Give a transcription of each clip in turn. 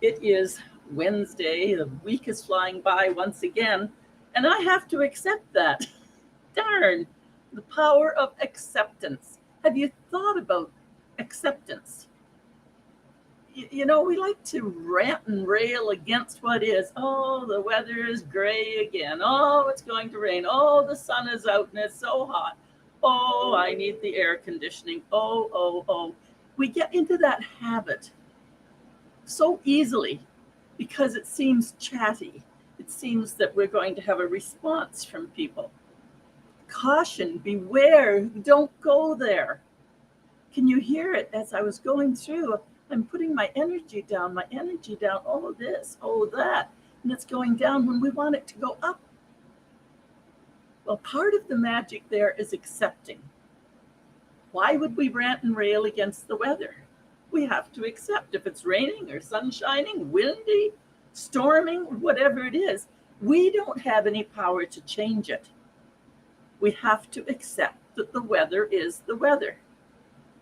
It is Wednesday. The week is flying by once again, and I have to accept that. Darn, the power of acceptance. Have you thought about acceptance? We like to rant and rail against what is. Oh, the weather is gray again. Oh, it's going to rain. Oh, the sun is out and it's so hot. Oh, I need the air conditioning. Oh, oh, oh. We get into that habit so easily because it seems chatty. It seems that we're going to have a response from people. Caution, beware, don't go there. Can you hear it as I was going through? I'm putting my energy down, oh, this, oh, that, and it's going down when we want it to go up. Well, part of the magic there is accepting. Why would we rant and rail against the weather? We have to accept if it's raining or sun shining, windy, storming, whatever it is. We don't have any power to change it. We have to accept that the weather is the weather.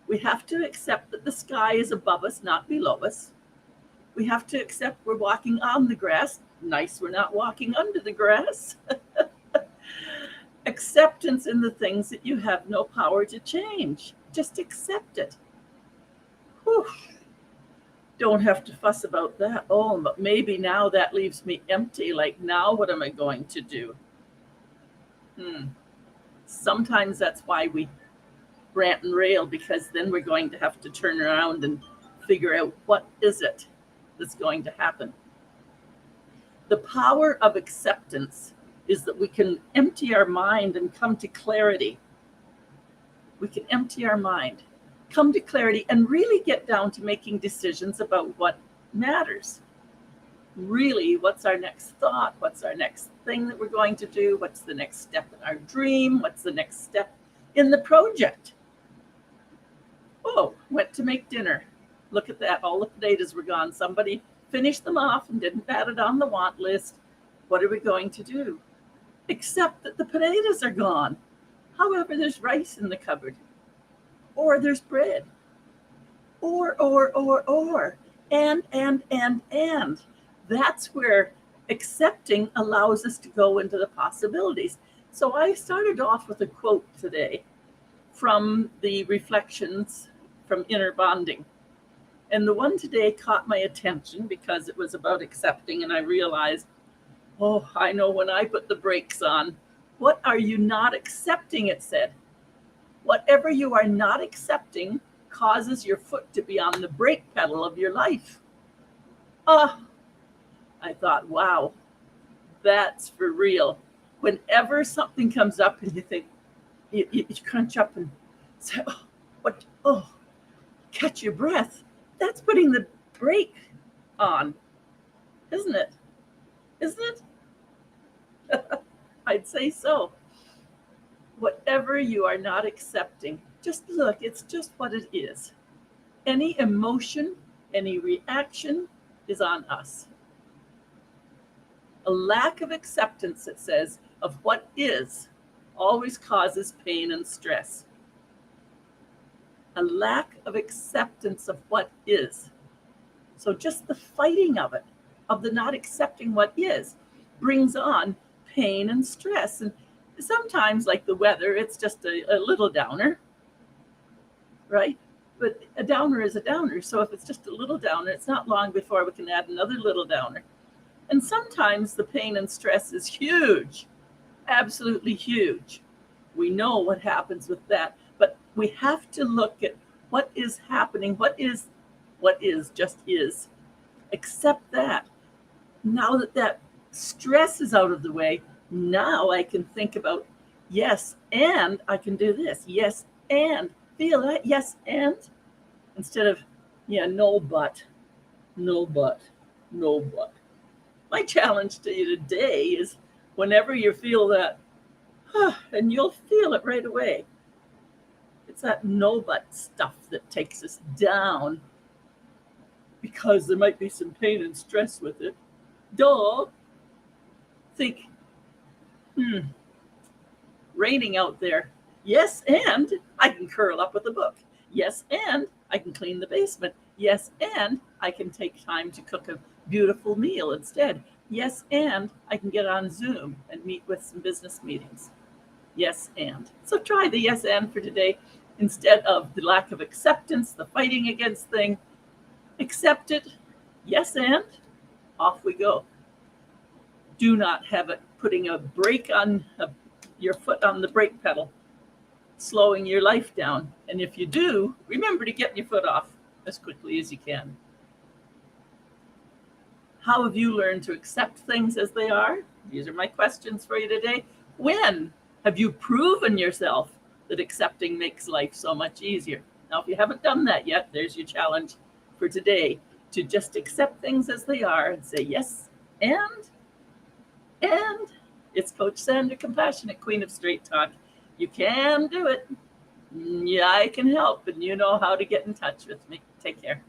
We have to accept that the sky is above us, not below us. We have to accept we're walking on the grass. Nice, we're not walking under the grass. Acceptance in the things that you have no power to change. Just accept it. Whew. Don't have to fuss about that. Oh, but maybe now that leaves me empty. Like, now what am I going to do? Sometimes that's why we rant and rail, because then we're going to have to turn around and figure out what is it that's going to happen. The power of acceptance is that we can empty our mind and come to clarity. We can empty our mind, come to clarity, and really get down to making decisions about what matters. Really, what's our next thought? What's our next thing that we're going to do? What's the next step in our dream? What's the next step in the project? Oh, went to make dinner. Look at that. All the potatoes were gone. Somebody finished them off and didn't add it on the want list. What are we going to do? Accept that the potatoes are gone. However, there's rice in the cupboard. Or there's bread. Or. And. That's where accepting allows us to go into the possibilities. So I started off with a quote today from the Reflections from Inner Bonding. And the one today caught my attention because it was about accepting, and I realized, oh, I know when I put the brakes on. What are you not accepting, it said. Whatever you are not accepting causes your foot to be on the brake pedal of your life. I thought, wow, that's for real. Whenever something comes up and you think, you crunch up and say, catch your breath. That's putting the brake on, isn't it? Isn't it? I'd say so. Whatever you are not accepting, just look, it's just what it is. Any emotion, any reaction is on us. A lack of acceptance, it says, of what is always causes pain and stress. A lack of acceptance of what is. So just the fighting of it, of the not accepting what is, brings on pain and stress. And sometimes, like the weather, it's just a little downer, right? But a downer is a downer. So if it's just a little downer, it's not long before we can add another little downer. And sometimes the pain and stress is huge, absolutely huge. We know what happens with that, but we have to look at what is happening, what is just is. Accept that. Now that stress is out of the way, now I can think about, yes, and I can do this. Yes, and feel that. Yes, and instead of, no, but. My challenge to you today is whenever you feel that, and you'll feel it right away. It's that no but stuff that takes us down because there might be some pain and stress with it. Think, raining out there. Yes, and I can curl up with a book. Yes, and I can clean the basement. Yes, and I can take time to cook a beautiful meal instead. Yes, and I can get on Zoom and meet with some business meetings. Yes, and. So try the yes, and for today instead of the lack of acceptance, the fighting against thing. Accept it. Yes, and off we go. Do not have it putting a brake on your foot on the brake pedal, slowing your life down. And if you do, remember to get your foot off as quickly as you can. How have you learned to accept things as they are? These are my questions for you today. When have you proven yourself that accepting makes life so much easier? Now, if you haven't done that yet, there's your challenge for today, to just accept things as they are and say yes and. It's Coach Sandra, Compassionate Queen of Straight Talk. You can do it. Yeah, I can help, and you know how to get in touch with me. Take care.